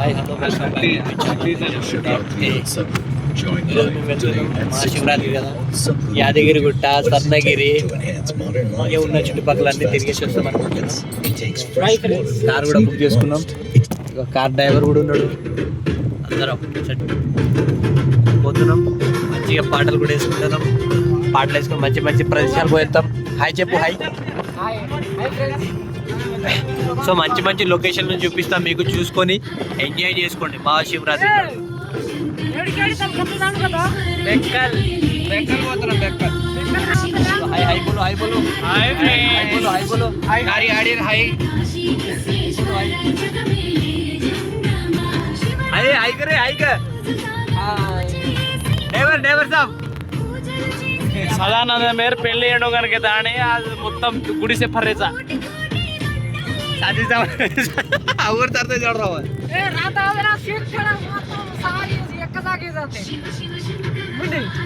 Hi hello welcome Mahashivratri కదా, యాదగిరిగుట్ట, స్వర్ణగిరి ఉన్న చుట్టుపక్కల అన్ని తిరిగేసి వస్తాం అనుకుంటున్నాం. కార్ కూడా బుక్ చేసుకున్నాం. కార్ డ్రైవర్ కూడా ఉన్నాడు. అందరం పోతున్నాం. మంచిగా పాటలు కూడా వేసుకుంటున్నాం. పాటలు వేసుకుని మంచి మంచి ప్రదేశాలు పోయేస్తాం. హాయ్ చెప్పు. హాయ్. సో మంచి మంచి లొకేషన్ నుంచి చూపిస్తాం మీకు, చూసుకొని ఎంజాయ్ చేసుకోండి మహాశివరాత్రి. హాయ్ బోలో, హాయ్ బోలో, హాయ్ బోలో, హాయ్ బోలో, హాయ్ హాయ్ హాయ్ करे हाय कर ड्राइवर साहब సదానంద మేర పెళ్లి చేయడం కనుక దాని అది మొత్తం గుడిసే ఫర్రేసా शादी आवर तरते जोड़ रहा है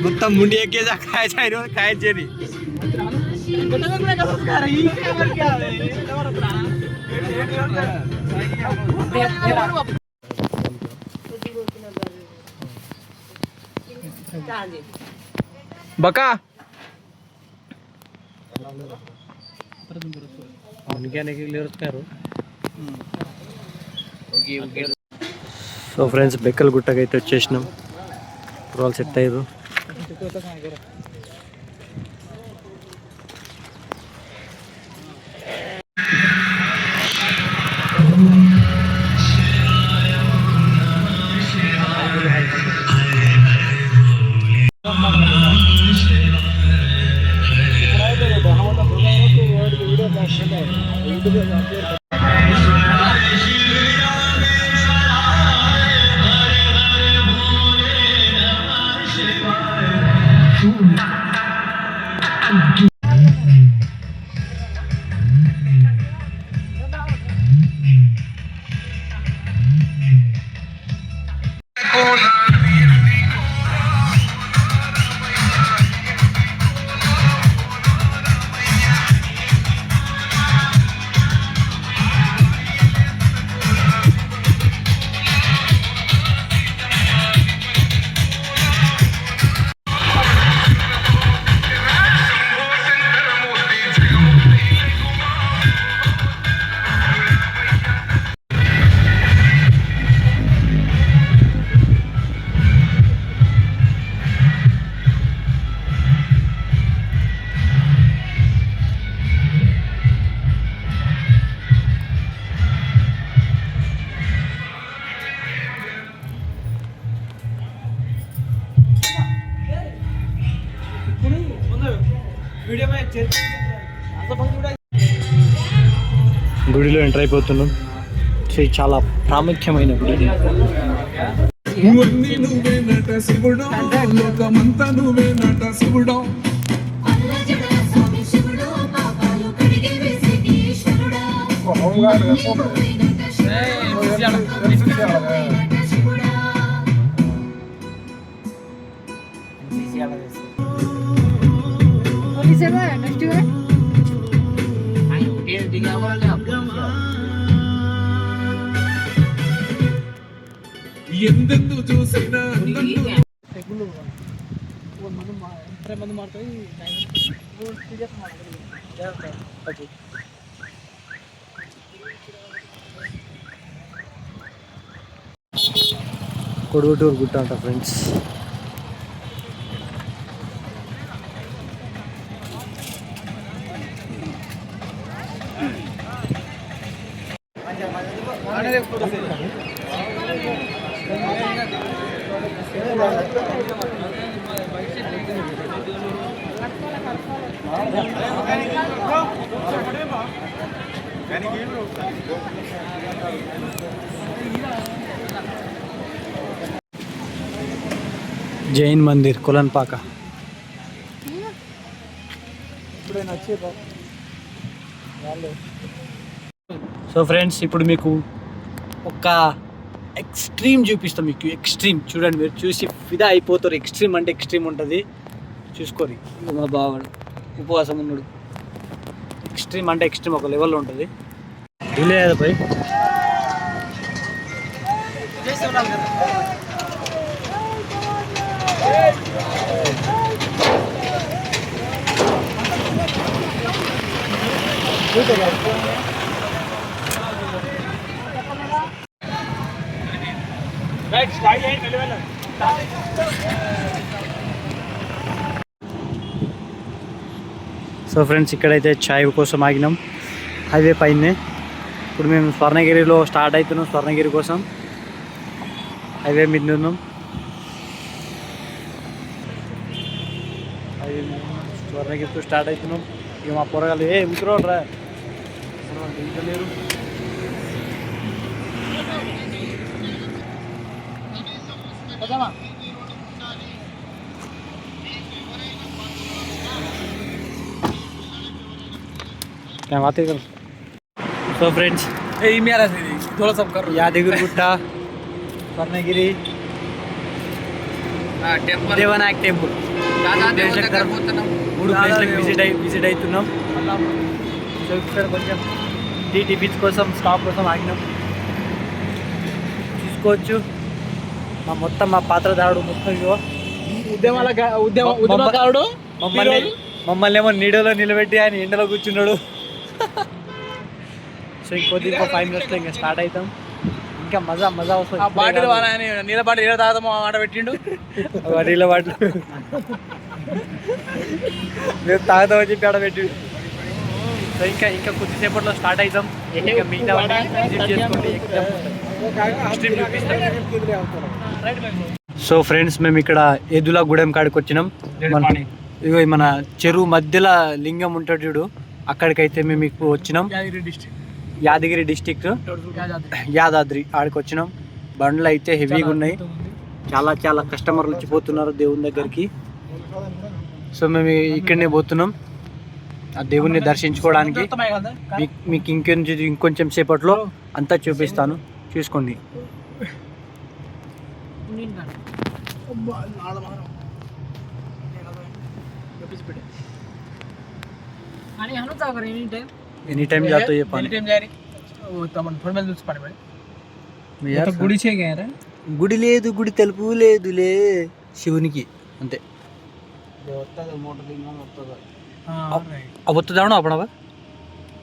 మొత్తం ముండి ఎక్కేసా కాయ చేరి बका సో ఫ్రెండ్స్ బెక్కల గుట్టకి అయితే వచ్చేసినాం. వాళ్ళు సెట్ అయ్యారు. గుడిలో ఎంటర్ అయిపోతున్నాం. చాలా ప్రాముఖ్యమైన గుడి. ఎందెందు చూసినా కొడుగుటూరు గుట్ట అంట friends. Jain Mandir Kolanpaka. So friends ఇప్పుడు మీకు ఒక ఎక్స్ట్రీమ్ చూపిస్తాం. మీకు ఎక్స్ట్రీమ్ చూడండి, మీరు చూసి ఫిదా అయిపోతారు. ఎక్స్ట్రీమ్ అంటే ఎక్స్ట్రీమ్ ఉంటుంది, చూసుకోరి. మా బావాడు ఉపవాసం ఉన్నాడు. ఎక్స్ట్రీమ్ అంటే ఎక్స్ట్రీమ్ ఒక లెవెల్లో ఉంటుంది. డిలే అయ్యేది పోయి సో ఫ్రెండ్స్ ఇక్కడైతే ఛాయ్ కోసం ఆగినాం హైవే పైనే. ఇప్పుడు మేము స్వర్ణగిరిలో స్టార్ట్ అవుతున్నాం. స్వర్ణగిరి కోసం హైవే మీద ఉన్నాం. హైవే స్వర్ణగిరితో స్టార్ట్ అవుతున్నాం. ఇక మా పొరగాలు ఉత్తరం రా ఇంకా లేరు. So friends Yadagirigutta, Swarnagiri, Devanayak temple 3 ప్లేస్లకు విజిట్ అవుతున్నాం. సో ఇక్కడ కొంచెం టీటీ బీచ్ కోసం స్టాప్ కోసం ఆగినాం. చూసుకోవచ్చు మా పాత్రధారుడు మొత్తం ఇగో ఉద్యమకారుడు మమ్మల్ని ఏమో నీడలో నిలబెట్టి ఆయన ఎండలో కూర్చున్నాడు. సో ఇంకొద్ది 5 minutes ఇంకా స్టార్ట్ అవుతాం. ఇంకా మజా వస్తుంది. బాటిల్ నీళ్ళ బాటిల్ నీళ్ళ తాగుతామో ఆట పెట్టిండు. నీళ్ళ బాటిల్ మేము తాగుతామని చెప్పి ఆడ పెట్టి. సో ఇంకా కొద్దిసేపట్లో స్టార్ట్ అవుతాం. ఇంకా మిగతా విజిట్ చేసుకోండి. సో ఫ్రెండ్స్ మేము ఇక్కడ ఎదులా గూడెం కాడికి వచ్చినాం. ఇగో మన చెరువు మధ్యలో లింగం ఉంటాడు చూడు, అక్కడికైతే మేము ఇప్పుడు వచ్చినాం. యాదగిరి డిస్టిక్ యాదాద్రి ఆడికి వచ్చినాం. బండ్లు అయితే హెవీగా ఉన్నాయి. చాలా కస్టమర్లు వచ్చిపోతున్నారు దేవుని దగ్గరికి. సో మేము ఇక్కడనే పోతున్నాం ఆ దేవుణ్ణి దర్శించుకోవడానికి. మీకు ఇంకొంచెం సేపట్లో అంతా చూపిస్తాను, చూసుకోండి. ఎనీ టైం जातो ये पानी గుడి లేదు, గుడి తలుపు లేదులే శివునికి అంతే. अब तो जाओ ना अपना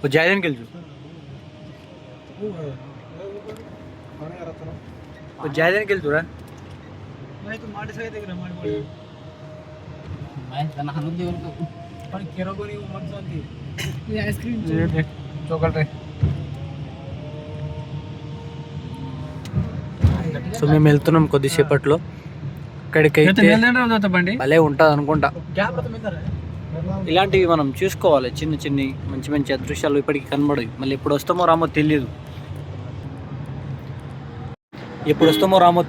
वो जाए दिन के लिए वो जाए दिन के लिए रहा मैं तो मार सके देख रहा मार बोल मैं जना हनु दे उनको पर केरो को नहीं मत जानती ये आइसक्रीम ये चॉकलेट है. సో మేము వెళ్తున్నాం కొద్దిసేపట్లో. అక్కడికైతే భలే ఉంటుంది అనుకుంటా. ఇలాంటివి మనం చూసుకోవాలి. చిన్న మంచి అదృశ్యాలు ఇప్పటికీ కనబడవు. మళ్ళీ ఎప్పుడు వస్తామో రామో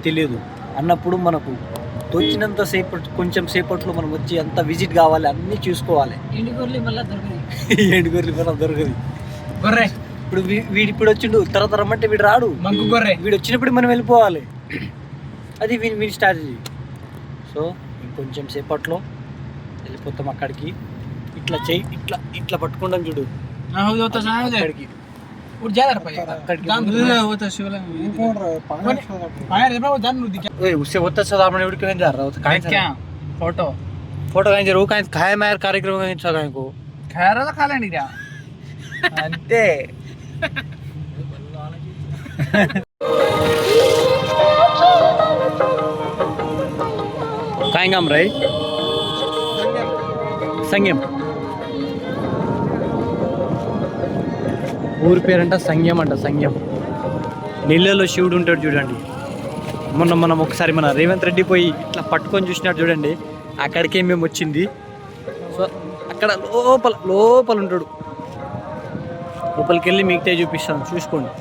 తెలియదు అన్నప్పుడు మనకు తోచినంత కొంచెం సేపట్లో మనం వచ్చి అంత విజిట్ కావాలి, అన్నీ చూసుకోవాలి. ఎండుగొర్రెలు మళ్ళీ దొరకదు. ఇప్పుడు వీడు వచ్చిండు తరమంటే వీడు రాడు. వీడు వచ్చినప్పుడు మనం వెళ్ళిపోవాలి. అది వీడి స్ట్రాటజీ. సో ఇంకొంచెం సేపట్లో వెళ్ళిపోతాం అక్కడికి. ఇట్లా పట్టుకుంటాం చూడు అక్కడికి. उससे होता सदा आपने उड़ के जा रहा होता काहे क्या फोटो कहीं जरूर काहे खाए मार कार्यक्रम कहीं सगा को खा रहा था खा लेनी क्या అంతే. కాయింగ్ हम रहे సంగం. ఊరి పేరంట సంగం అంట. సంగం నీళ్ళలో శివుడు ఉంటాడు చూడండి. మనం ఒకసారి మన రేవంత్ రెడ్డి పోయి ఇట్లా పట్టుకొని చూసినట్టు చూడండి. అక్కడికే మేము వచ్చింది. సో అక్కడ లోపల ఉంటాడు. లోపలికి వెళ్ళి మిగతా చూపిస్తాను, చూసుకోండి.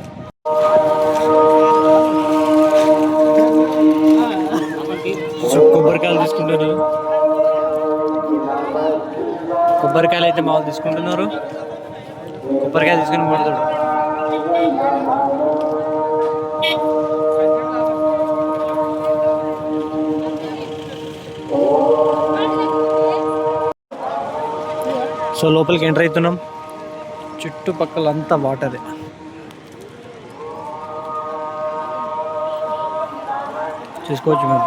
సో కొబ్బరికాయలు తీసుకుంటారు. కొబ్బరికాయలు అయితే మామూలు తీసుకుంటున్నారు. కొబ్బరికాయ తీసుకుని కొడతాడు. సో లోపలికి ఎంటర్ అవుతున్నాం. చుట్టుపక్కల అంతా వాటరే. చూసుకోవచ్చు మీరు.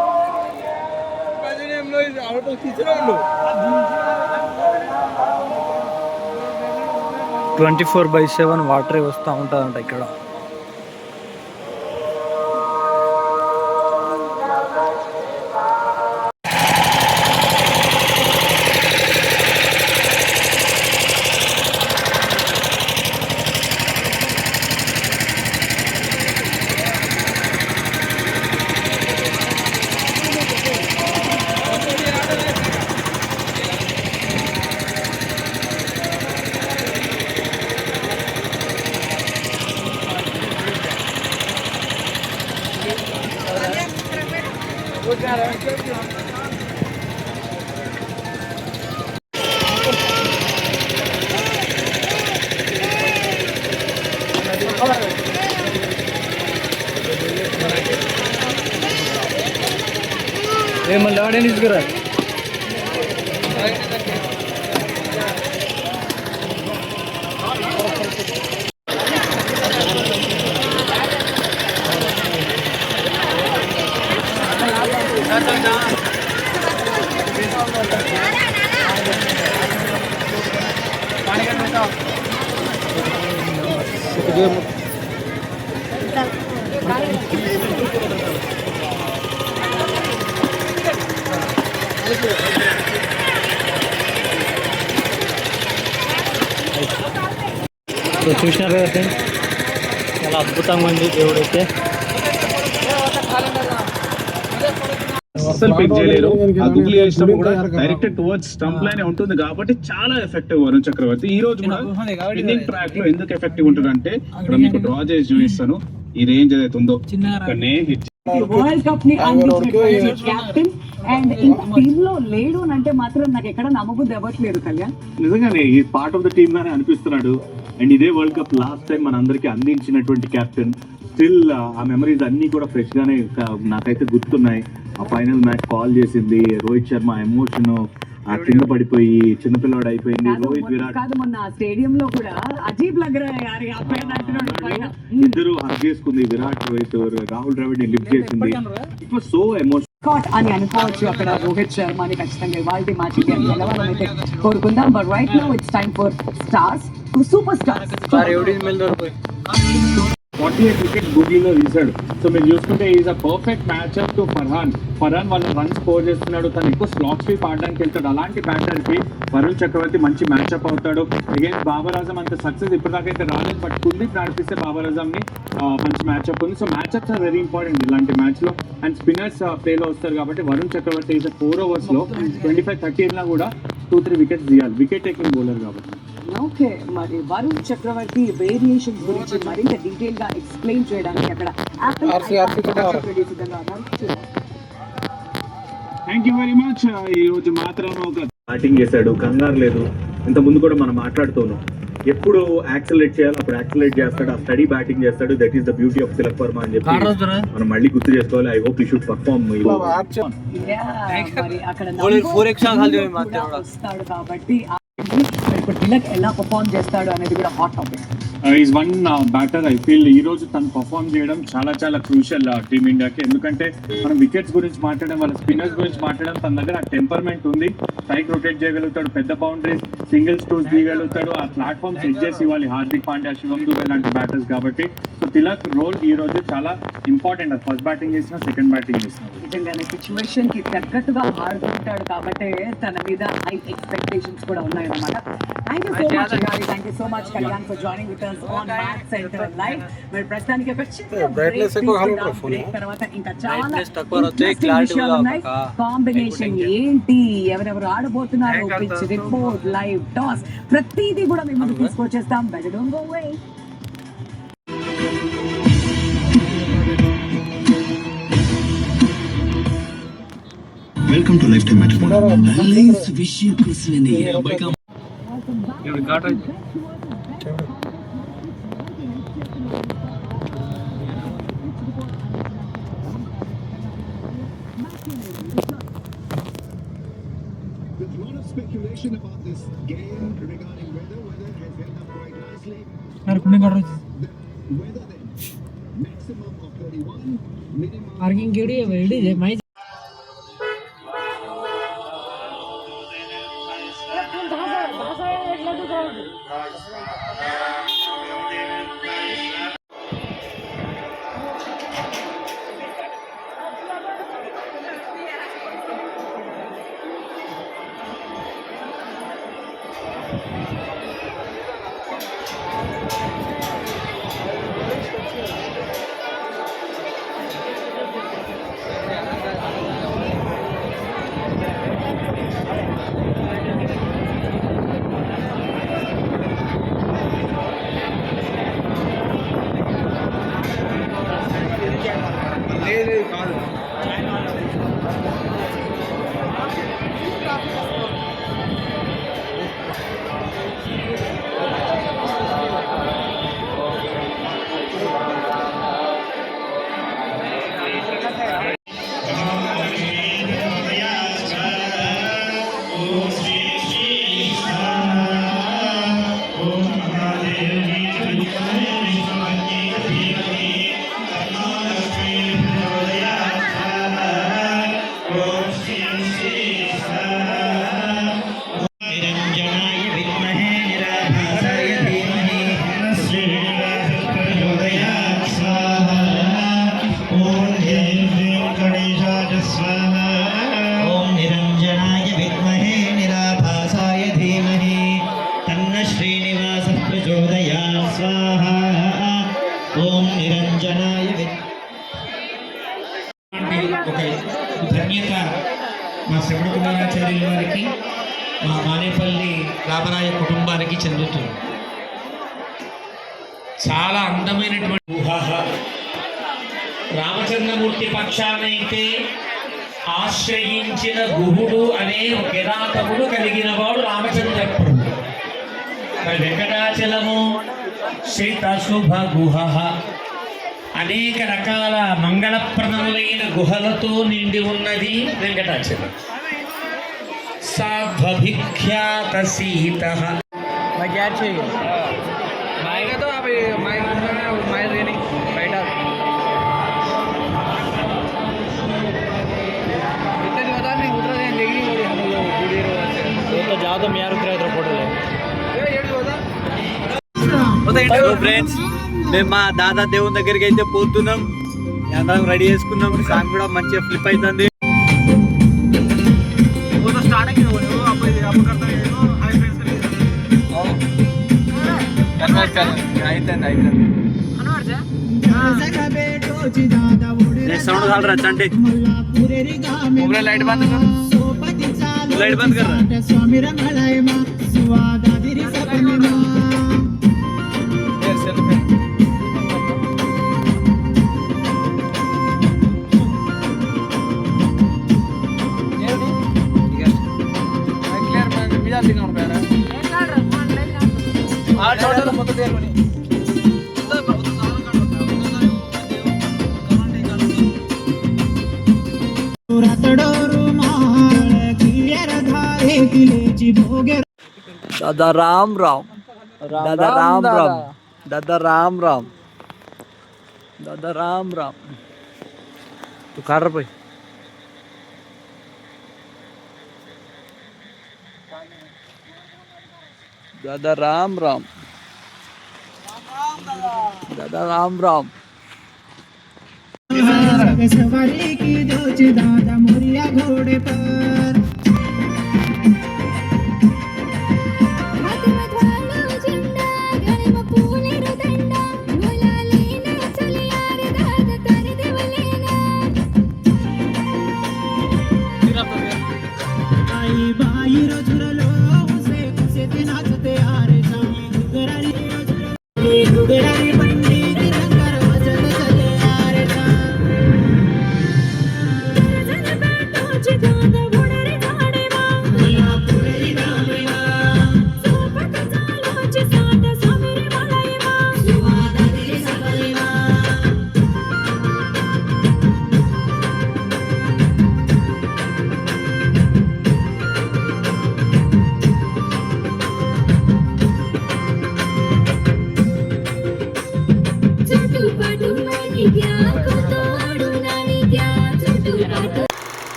24/7 వాటరే వస్తూ ఉంటుందంట ఇక్కడ. ఏమన్నా ఆడే తీసుకురా. సో చూసినారు కదా ఫ్రెండ్స్, చాలా అద్భుతంగా ఉంది దేవుడైతే. అసలు పిక్ చేయలేరు. ఆ గుగ్లీ వేసినప్పుడు కూడా డైరెక్ట్ టువర్డ్స్ స్టంప్ లైన్ ఉంటుంది కాబట్టి చాలా ఎఫెక్టివ్ వరుణ్ చక్రవర్తి. ఈ రోజు కూడా స్పిన్నింగ్ ట్రాక్ లో ఎందుకు ఎఫెక్టివ్ ఉంటుంది అంటే ఇక్కడ మీకు డ్రా చేసి చూపిస్తాను. ఈ రేంజ్ ఏదైతే ఉందో ఇక్కడనే హిట్ వరల్డ్ కప్ ని కెప్టెన్ అండ్ ఇంకా టీమ్ లో లేడు అని అంటే మాత్రం నాకు ఎక్కడ నమ్మబుద్ధి అవ్వట్లేదు కళ్యాణ్. నిజంగానే ఈ పార్ట్ ఆఫ్ ద టీమ్ గానే అనిపిస్తున్నాడు. అండ్ ఇదే వరల్డ్ కప్ లాస్ట్ టైం మన అందరికి అందించినటువంటి కెప్టెన్. స్టిల్ ఆ మెమరీస్ అన్ని కూడా ఫ్రెష్ గానే నాకైతే గుర్తున్నాయి. ఆ ఫైనల్ మ్యాచ్ కాల్ చేసింది రోహిత్ శర్మ, ఎమోషన్ ఆ కింద పడిపోయి చిన్నపిల్లవాడు అయిపోయింది. రోహిత్ విరాట్ కాదు మొన్న స్టేడియం లో కూడా అజీబ్ లగ్ ఇద్దరు హగ్ చేసుకుంది. విరాట్ రోహిత్, రాహుల్ ద్రావిడ్ ని లిఫ్ట్ చేసింది. ఇట్ వాస్ సో ఎమోషనల్ అని అనుకోవచ్చు. అక్కడ రోహిత్ శర్మని ఖచ్చితంగా ఇవాళ మ్యాచ్ గెలవాలనైతే కోరుకుందాం. But right now it's time for stars, super stars. 48 wicket గుగ్లీలో తీశాడు. సో మీరు చూసుకుంటే is a perfect matchup to Farhan. వాళ్ళ రన్ స్కోర్ చేస్తున్నాడు. తను ఎక్కువ స్లాట్ స్వీప్ ఆడడానికి వెళ్తాడు. అలాంటి బ్యాటర్ కి వరుణ్ చక్రవర్తి మంచి మ్యాచ్అప్ అవుతాడు. అగైన్స్ బాబర్ ఆజం అంత సక్సెస్ ఇప్పటిదాకైతే రాలేదు. బట్ కుల్దీప్ నడిపిస్తే బాబర్ ఆజం ని మంచి మ్యాచ్అప్ ఉంది. So matchups are very important ఇలాంటి మ్యాచ్ లో. అండ్ స్పిన్నర్స్ ప్లేలో వస్తారు కాబట్టి వరుణ్ చక్రవర్తి ఈజ్ 4 overs లో 25-30 లో కూడా 2-3 వికెట్స్ తీయాలి. వికెట్ టేకింగ్ బౌలర్ కాబట్టి. ఓకే, మరి వరుణ్ చక్రవర్తి వేరియేషన్స్ గురించి మరింత డీటెయిల్ గా ఎక్స్ప్లెయిన్ చేయడానికి అక్కడ థ్యాంక్ యూ వెరీ మచ్. ఈ రోజు మాత్రం ఒక బ్యాటింగ్ చేశాడు, కంగారు లేదు. ఇంత ముందు కూడా మనం మాట్లాడుతున్నాం, ఎప్పుడు యాక్సిలరేట్ చేయాలి అప్పుడు యాక్సిలరేట్ చేస్తాడు. ఆ స్టడీ బ్యాటింగ్ చేస్తాడు. That is the beauty of Tilak Varma అని చెప్పి మనం మళ్ళీ గుర్తు చేసుకోవాలి. I hope you should perform. కాబట్టి ఇప్పుడు తిలక్ ఎలా పర్ఫార్మ్ చేస్తాడు అనేది కూడా hot topic. Is one batter. I feel ఈ రోజు తను పర్ఫార్మ్ చేయడం చాలా చాలా క్రూషియల్ టీమిండియాకి. ఎందుకంటే మనం వికెట్స్ గురించి మాట్లాడడం, వాళ్ళ స్పిన్నర్స్ గురించి మాట్లాడడం, తన దగ్గర ఆ టెంపర్మెంట్ ఉంది. స్ట్రైక్ రొటేట్ చేయగలుగుతాడు, పెద్ద బౌండరీస్ సింగిల్స్ టూస్ తీయగలుగుతాడు. ఆ ప్లాట్ఫామ్స్ సెట్ చేసి ఇవ్వాలి హార్దిక్ పాండ్యా, శివం దుబే లాంటి బ్యాటర్స్ కాబట్టి. సో తిలక్ రోల్ ఈ రోజు చాలా ఇంపార్టెంట్. ఫస్ట్ బ్యాటింగ్ చేసిన, సెకండ్ బ్యాటింగ్ చేసిన నిజంగానే సిచ్యువేషన్ కి తగ్గట్టుగా ఆడుతుంటాడు కాబట్టి తన మీద హై ఎక్స్పెక్టేషన్స్ కూడా ఉన్నాయన్నమాట. థ్యాంక్ యూ సో మచ్ గారి, thank you so much Kalyan for joining with us on Match Center Live. మరి ప్రస్తుతానికి ఒక చిన్న బ్రేక్ తర్వాత ఇంకా చాలా కాంబినేషన్ ఏంటి, ఎవరెవరు ఆడబోతున్నారు, పిచ్ రిపోర్ట్, లైవ్ టాస్, ప్రతిదీ కూడా మేము ముందు తీసుకొచ్చేస్తాం. Better don't go away. Welcome to Lifetime Matrimony. Alliance wish you Krishna. There's a lot of speculation about this game regarding whether has held up quite nicely. Whether then maximum of 31 parking केड़ी है वेडी है मैं निरञ्जनाय विद्महे निराभासाय धीमहि प्रचोदयात् स्वाहा ॐ गणेशाय स्वाहा ॐ निरञ्जनाय विद्महे निराभासाय धीमहि तन्नः श्रीनिवासः प्रचोदयात् स्वाहा ॐ निरञ्जनाय ఒక ధన్యత మా శ్రవణ కుమారాచార్యుల వారికి మా మానేపల్లి రామరాయ కుటుంబానికి చెందుతుంది. చాలా అందమైనటువంటి రామచంద్రమూర్తి పక్షానైతే ఆశ్రయించిన గుహుడు అనే కిరాతముడు కలిగిన వాడు రామచంద్రపుడు. మరి వెంకటాచలము శ్రీత శుభ గుహ అనేక రకాల మంగళప్రదములైన గుహలతో నిండి ఉన్నది వెంకటాచలం. సాధ్వభిఖ్యాత సీత मैं क्या चाहिए माइक तो आप माइक माइक देने बैठा इतने दिन बता नहीं उधर देखी और हम लोग वीडियो वो तो ज्यादा मैं रुक रहा इधर फोटो ले ये होता సో ఫ్రెండ్స్ మేము మా దాదా దేవుని దగ్గరికి అయితే పోతున్నాం. అందరం రెడీ చేసుకున్నాం. సాంగ్ కూడా మంచిగా ఫ్లిప్ అవుతుంది. साउंड डाल रहा चंटे लाइट बंद कर लाइट बंद कर रहा दादा राम राम दादा राम राम दादा राम राम दादा राम राम तू कार पे दादा राम राम दादा राम राम सवारी की जोच दादा मोरिया घोड़े पर